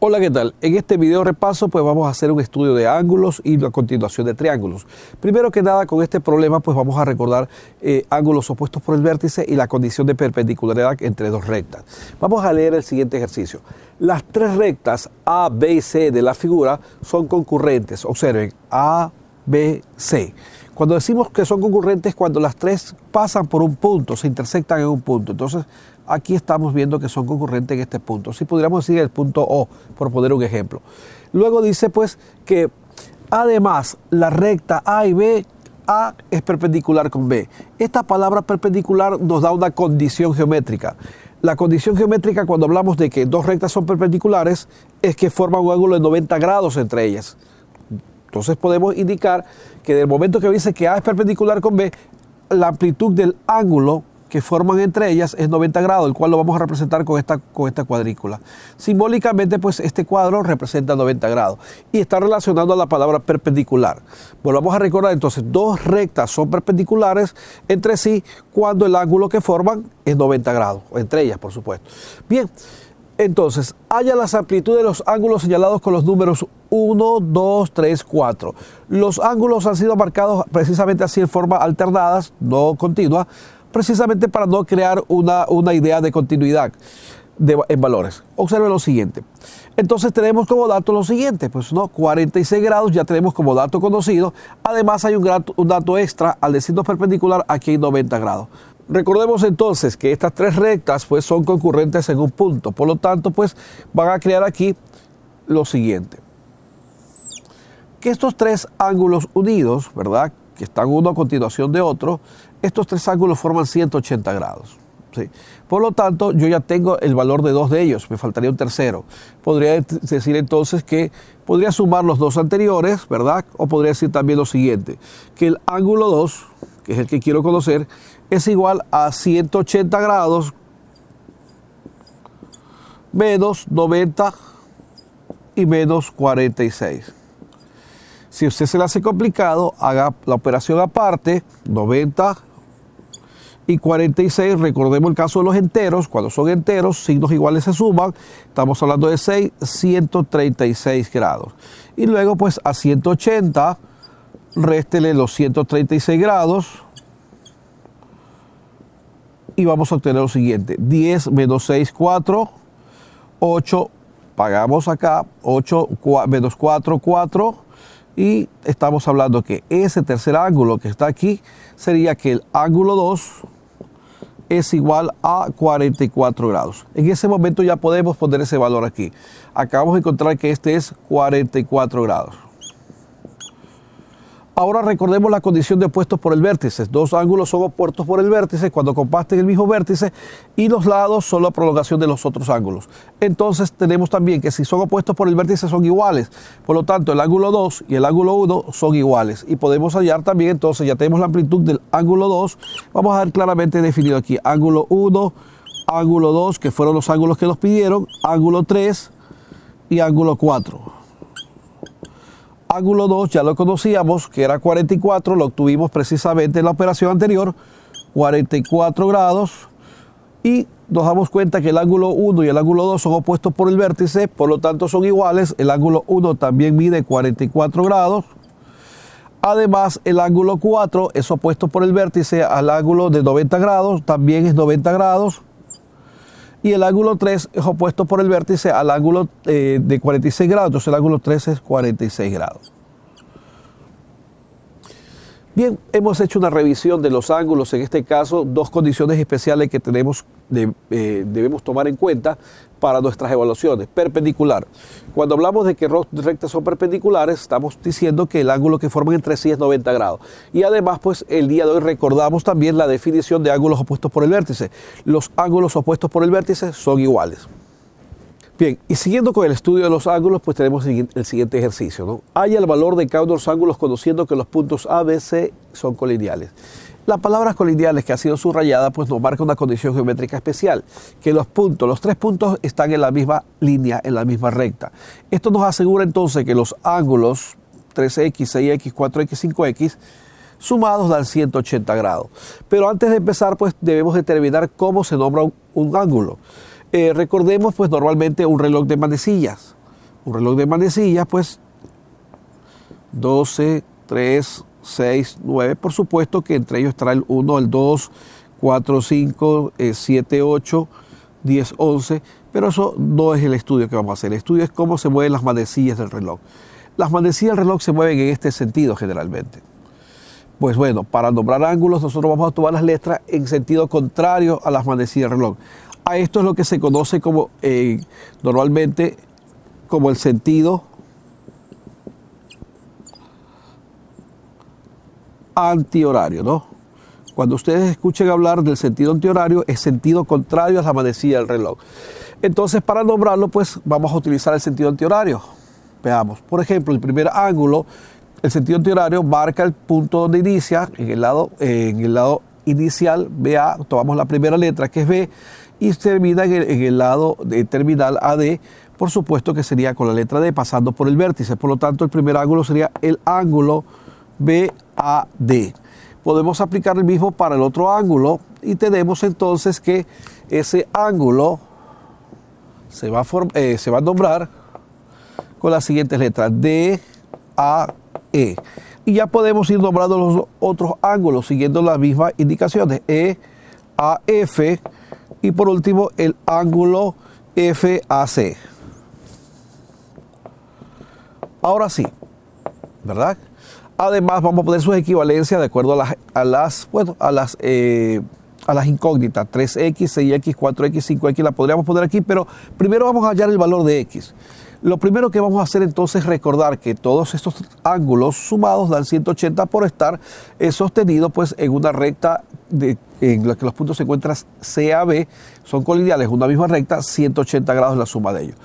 Hola, ¿qué tal? En este video repaso pues vamos a hacer un estudio de ángulos y la continuación de triángulos. Primero que nada, con este problema pues vamos a recordar ángulos opuestos por el vértice y la condición de perpendicularidad entre dos rectas. Vamos a leer el siguiente ejercicio. Las tres rectas A, B y C de la figura son concurrentes. Observen, A, B, C. Cuando decimos que son concurrentes, cuando las tres pasan por un punto, se intersectan en un punto. Entonces, aquí estamos viendo que son concurrentes en este punto. Si pudiéramos decir el punto O, por poner un ejemplo. Luego dice pues que además la recta A y B, A es perpendicular con B. Esta palabra perpendicular nos da una condición geométrica. La condición geométrica cuando hablamos de que dos rectas son perpendiculares es que forman un ángulo de 90 grados entre ellas. Entonces podemos indicar que del momento que dice que A es perpendicular con B, la amplitud del ángulo que forman entre ellas es 90 grados, el cual lo vamos a representar con esta cuadrícula. Simbólicamente, pues este cuadro representa 90 grados y está relacionado a la palabra perpendicular. Volvamos a recordar entonces, dos rectas son perpendiculares entre sí cuando el ángulo que forman es 90 grados, entre ellas por supuesto. Bien, entonces, haya las amplitudes de los ángulos señalados con los números 1, 2, 3, 4. Los ángulos han sido marcados precisamente así en forma alternadas, no continua, precisamente para no crear una idea de continuidad en valores. Observen lo siguiente. Entonces tenemos como dato lo siguiente, pues no, 46 grados ya tenemos como dato conocido. Además hay un dato extra, al decirnos perpendicular, aquí hay 90 grados. Recordemos entonces que estas tres rectas pues son concurrentes en un punto, por lo tanto pues van a crear aquí lo siguiente. Que estos tres ángulos unidos, ¿verdad? Que están uno a continuación de otro, estos tres ángulos forman 180 grados. ¿Sí? Por lo tanto, yo ya tengo el valor de dos de ellos, me faltaría un tercero. Podría decir entonces que podría sumar los dos anteriores, ¿verdad? O podría decir también lo siguiente, que el ángulo 2, que es el que quiero conocer, es igual a 180 grados menos 90 y menos 46. Si usted se le hace complicado, haga la operación aparte, 90 y 46, recordemos el caso de los enteros, cuando son enteros, signos iguales se suman, estamos hablando de 6, 136 grados. Y luego pues a 180, réstele los 136 grados y vamos a obtener lo siguiente, 10 menos 6, 4, 8, pagamos acá, 8 menos 4, 4, y estamos hablando que ese tercer ángulo que está aquí sería que el ángulo 2 es igual a 44 grados. En ese momento ya podemos poner ese valor aquí. Acabamos de encontrar que este es 44 grados. Ahora recordemos la condición de opuestos por el vértice. Dos ángulos son opuestos por el vértice cuando comparten el mismo vértice y los lados son la prolongación de los otros ángulos. Entonces tenemos también que si son opuestos por el vértice son iguales. Por lo tanto, el ángulo 2 y el ángulo 1 son iguales. Y podemos hallar también, entonces ya tenemos la amplitud del ángulo 2. Vamos a ver claramente definido aquí. Ángulo 1, ángulo 2, que fueron los ángulos que nos pidieron. Ángulo 3 y ángulo 4. Ángulo 2 ya lo conocíamos, que era 44, lo obtuvimos precisamente en la operación anterior, 44 grados, y nos damos cuenta que el ángulo 1 y el ángulo 2 son opuestos por el vértice, por lo tanto son iguales. El ángulo 1 también mide 44 grados. Además, el ángulo 4 es opuesto por el vértice al ángulo de 90 grados, también es 90 grados. Y el ángulo 3 es opuesto por el vértice al ángulo de 46 grados, entonces el ángulo 3 es 46 grados. Bien, hemos hecho una revisión de los ángulos, en este caso, dos condiciones especiales que debemos tomar en cuenta para nuestras evaluaciones. Perpendicular. Cuando hablamos de que rectas son perpendiculares, estamos diciendo que el ángulo que forman entre sí es 90 grados. Y además, pues, el día de hoy recordamos también la definición de ángulos opuestos por el vértice. Los ángulos opuestos por el vértice son iguales. Bien, y siguiendo con el estudio de los ángulos, pues tenemos el siguiente ejercicio, ¿no? Halla el valor de cada uno de los ángulos conociendo que los puntos A, B, C son colineales. La palabra colineales que ha sido subrayada pues nos marca una condición geométrica especial, que los tres puntos están en la misma línea, en la misma recta. Esto nos asegura entonces que los ángulos 3x, 6x, 4x, 5x sumados dan 180 grados. Pero antes de empezar pues debemos determinar cómo se nombra un ángulo. Recordemos pues normalmente un reloj de manecillas. Un reloj de manecillas, pues 12, 3, 6, 9. Por supuesto que entre ellos estará el 1, el 2, 4, 5, 7, 8, 10, 11. Pero eso no es el estudio que vamos a hacer. El estudio es cómo se mueven las manecillas del reloj. Las manecillas del reloj se mueven en este sentido generalmente. Pues bueno, para nombrar ángulos nosotros vamos a tomar las letras en sentido contrario a las manecillas del reloj. A esto es lo que se conoce como normalmente como el sentido antihorario, ¿no? Cuando ustedes escuchen hablar del sentido antihorario, es sentido contrario a la manecilla del reloj. Entonces, para nombrarlo, pues vamos a utilizar el sentido antihorario. Veamos, por ejemplo, el primer ángulo, el sentido antihorario marca el punto donde inicia, en el lado inicial, BA, tomamos la primera letra que es B, y termina en el lado de terminal AD, por supuesto que sería con la letra D pasando por el vértice. Por lo tanto, el primer ángulo sería el ángulo BAD. Podemos aplicar el mismo para el otro ángulo y tenemos entonces que ese ángulo se va a nombrar con las siguientes letras D, A, E. Y ya podemos ir nombrando los otros ángulos siguiendo las mismas indicaciones. E, A, F. Y por último el ángulo FAC. Ahora sí, ¿verdad? Además vamos a poner sus equivalencias de acuerdo a las incógnitas. 3x, 6x, 4x, 5x, la podríamos poner aquí, pero primero vamos a hallar el valor de x. Lo primero que vamos a hacer entonces es recordar que todos estos ángulos sumados dan 180 por estar sostenido pues en una recta en la que los puntos se encuentran C a B, son colineales, una misma recta, 180 grados la suma de ellos.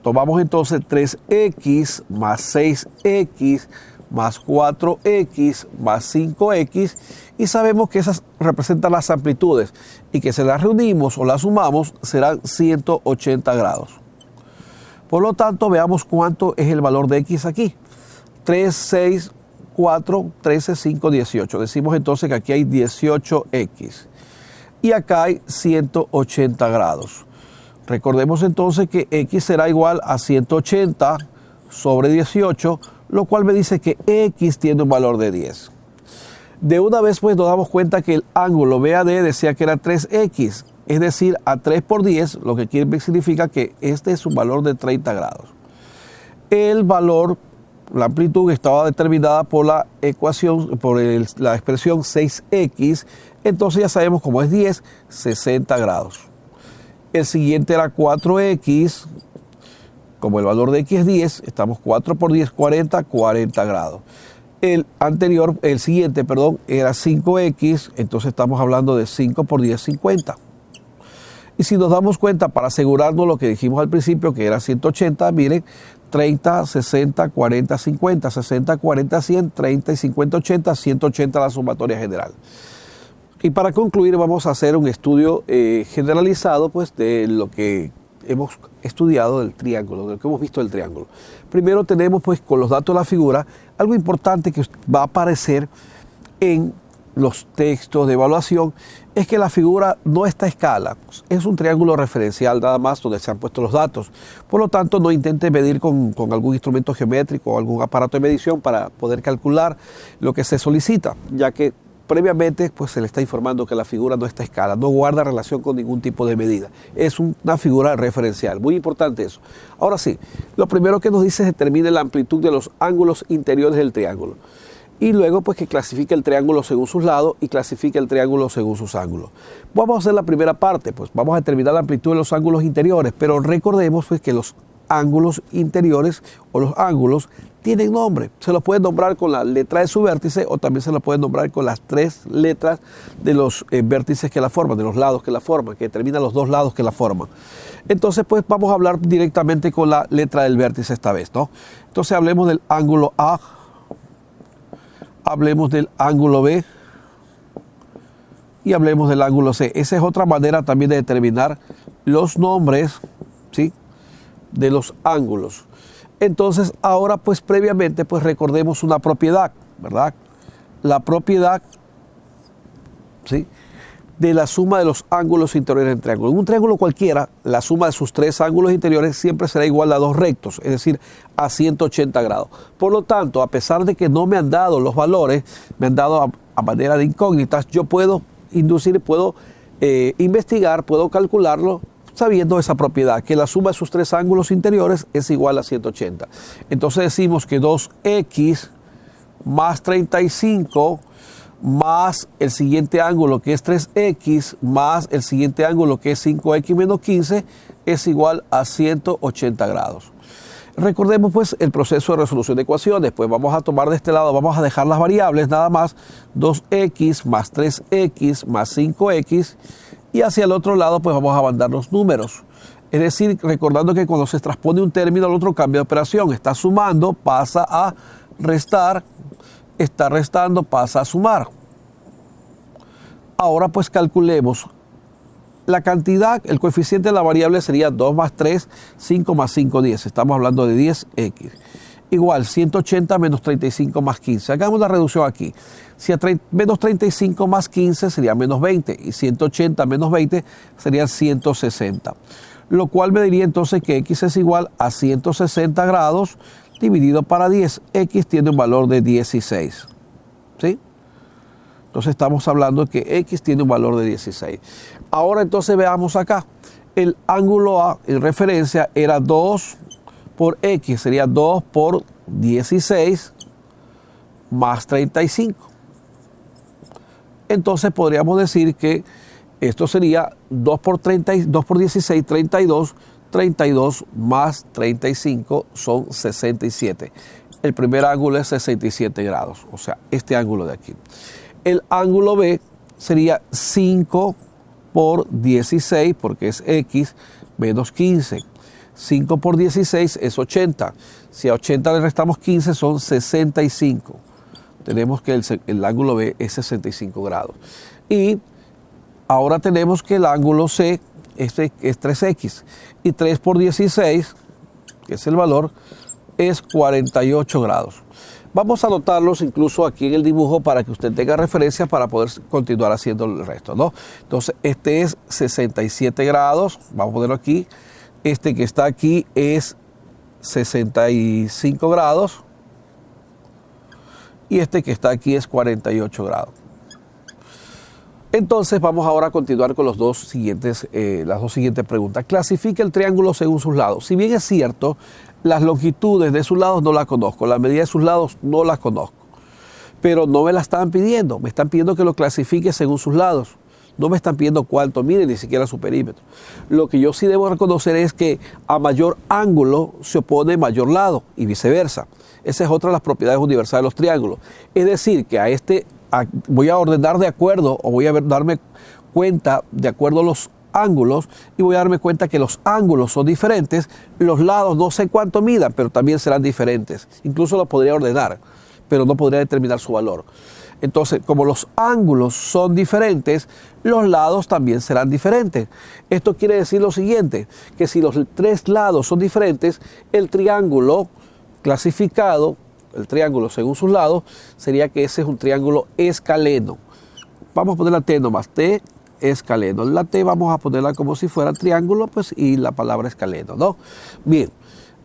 Tomamos entonces 3x más 6x más 4x más 5x y sabemos que esas representan las amplitudes y que si las reunimos o las sumamos serán 180 grados. Por lo tanto, veamos cuánto es el valor de x aquí. 3, 6, 4, 13, 5, 18. Decimos entonces que aquí hay 18x. Y acá hay 180 grados. Recordemos entonces que x será igual a 180 sobre 18, lo cual me dice que x tiene un valor de 10. De una vez pues nos damos cuenta que el ángulo BAD decía que era 3x. Es decir, a 3 por 10, lo que significa que este es un valor de 30 grados. El valor, la amplitud estaba determinada por la ecuación, la expresión 6x, entonces ya sabemos cómo es 10, 60 grados. El siguiente era 4x, como el valor de x es 10, estamos 4 por 10, 40, 40 grados. El siguiente, era 5x, entonces estamos hablando de 5 por 10, 50. Y si nos damos cuenta, para asegurarnos lo que dijimos al principio, que era 180, miren, 30, 60, 40, 50, 60, 40, 100, 30 y 50, 80, 180 la sumatoria general. Y para concluir vamos a hacer un estudio generalizado pues, de lo que hemos estudiado del triángulo, de lo que hemos visto del triángulo. Primero tenemos pues con los datos de la figura algo importante que va a aparecer en los textos de evaluación, es que la figura no está a escala, es un triángulo referencial nada más donde se han puesto los datos. Por lo tanto, no intente medir con algún instrumento geométrico o algún aparato de medición para poder calcular lo que se solicita, ya que previamente pues, se le está informando que la figura no está a escala, no guarda relación con ningún tipo de medida. Es una figura referencial, muy importante eso. Ahora sí, lo primero que nos dice es determine la amplitud de los ángulos interiores del triángulo. Y luego pues que clasifique el triángulo según sus lados y clasifique el triángulo según sus ángulos. Vamos a hacer la primera parte, pues vamos a determinar la amplitud de los ángulos interiores, pero recordemos pues que los ángulos interiores o los ángulos tienen nombre. Se los pueden nombrar con la letra de su vértice o también se los pueden nombrar con las 3 letras de los vértices que la forman, de los lados que la forman, que determinan los 2 lados que la forman. Entonces pues vamos a hablar directamente con la letra del vértice esta vez, ¿no? Entonces hablemos del ángulo A. Hablemos del ángulo B y hablemos del ángulo C. Esa es otra manera también de determinar los nombres, ¿sí?, de los ángulos. Entonces, ahora pues previamente pues recordemos una propiedad, ¿verdad? La propiedad, ¿sí?, de la suma de los ángulos interiores del triángulo. En un triángulo cualquiera, la suma de sus tres ángulos interiores siempre será igual a dos rectos, es decir, a 180 grados. Por lo tanto, a pesar de que no me han dado los valores, me han dado a manera de incógnitas, yo puedo inducir, puedo investigar, puedo calcularlo sabiendo esa propiedad, que la suma de sus tres ángulos interiores es igual a 180. Entonces decimos que 2x más 35 más el siguiente ángulo que es 3x más el siguiente ángulo que es 5x menos 15 es igual a 180 grados. Recordemos pues el proceso de resolución de ecuaciones. Pues vamos a tomar de este lado, vamos a dejar las variables nada más, 2x más 3x más 5x, y hacia el otro lado pues vamos a mandar los números. Es decir, recordando que cuando se transpone un término al otro cambia de operación, está sumando, pasa a restar, está restando, pasa a sumar. Ahora pues calculemos la cantidad, el coeficiente de la variable sería 2 más 3, 5 más 5, 10. Estamos hablando de 10x. Igual, 180 menos 35 más 15. Hagamos la reducción aquí. Si a menos 35 más 15 sería menos 20. Y 180 menos 20 sería 160. Lo cual me diría entonces que x es igual a 160 grados dividido para 10. X tiene un valor de 16. ¿Sí? Entonces estamos hablando de que x tiene un valor de 16. Ahora entonces veamos acá. El ángulo A en referencia era 2 por x, sería 2 por 16 más 35. Entonces podríamos decir que esto sería 2 por 16, 32, 32 más 35 son 67. El primer ángulo es 67 grados, o sea, este ángulo de aquí. El ángulo B sería 5 por 16, porque es x, menos 15. 5 por 16 es 80. Si a 80 le restamos 15 son 65. Tenemos que el ángulo B es 65 grados. Y ahora tenemos que el ángulo C es 3x. Y 3 por 16, que es el valor, es 48 grados. Vamos a anotarlos incluso aquí en el dibujo para que usted tenga referencia para poder continuar haciendo el resto, ¿no? Entonces, este es 67 grados. Vamos a ponerlo aquí. Este que está aquí es 65 grados. Y este que está aquí es 48 grados. Entonces vamos ahora a continuar con las dos siguientes preguntas. Clasifica el triángulo según sus lados. Si bien es cierto, las longitudes de sus lados no las conozco, la medida de sus lados no las conozco, pero no me la están pidiendo, me están pidiendo que lo clasifique según sus lados. No me están pidiendo cuánto mide, ni siquiera su perímetro. Lo que yo sí debo reconocer es que a mayor ángulo se opone mayor lado y viceversa. Esa es otra de las propiedades universales de los triángulos. Es decir, que voy a ordenar de acuerdo o voy a darme cuenta de acuerdo a los ángulos y voy a darme cuenta que los ángulos son diferentes. Los lados no sé cuánto midan, pero también serán diferentes. Incluso los podría ordenar, pero no podría determinar su valor. Entonces, como los ángulos son diferentes, los lados también serán diferentes. Esto quiere decir lo siguiente, que si los tres lados son diferentes, el triángulo clasificado, el triángulo según sus lados, sería que ese es un triángulo escaleno. Vamos a poner la T nomás, T escaleno. La T vamos a ponerla como si fuera triángulo, pues, y la palabra escaleno, ¿no? Bien,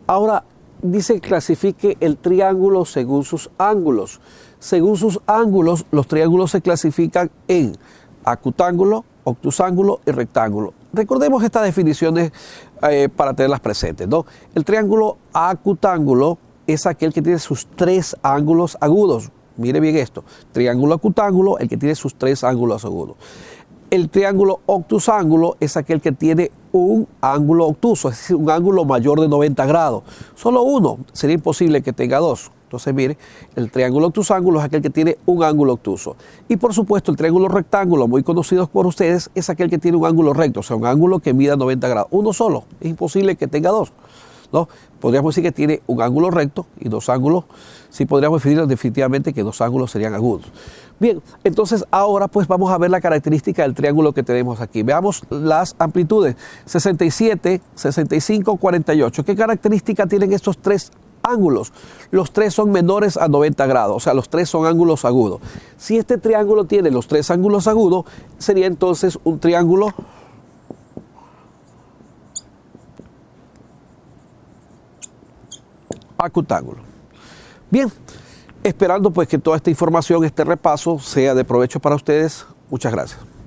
ahora dice que clasifique el triángulo según sus ángulos. Según sus ángulos, los triángulos se clasifican en acutángulo, obtusángulo y rectángulo. Recordemos estas definiciones para tenerlas presentes, ¿no? El triángulo acutángulo es aquel que tiene sus tres ángulos agudos. Mire bien esto, triángulo acutángulo, el que tiene sus tres ángulos agudos. El triángulo obtusángulo es aquel que tiene un ángulo obtuso, es decir, un ángulo mayor de 90 grados. Solo uno, sería imposible que tenga dos. Entonces, mire, el triángulo obtusángulo es aquel que tiene un ángulo obtuso. Y por supuesto, el triángulo rectángulo, muy conocido por ustedes, es aquel que tiene un ángulo recto, o sea, un ángulo que mida 90 grados. Uno solo, es imposible que tenga dos, ¿no? Podríamos decir que tiene un ángulo recto y dos ángulos. Sí podríamos definir definitivamente que dos ángulos serían agudos. Bien, entonces ahora pues vamos a ver la característica del triángulo que tenemos aquí. Veamos las amplitudes, 67, 65, 48. ¿Qué característica tienen estos tres ángulos. Los tres son menores a 90 grados, o sea, los tres son ángulos agudos. Si este triángulo tiene los tres ángulos agudos, sería entonces un triángulo acutángulo. Bien, esperando pues que toda esta información, este repaso, sea de provecho para ustedes. Muchas gracias.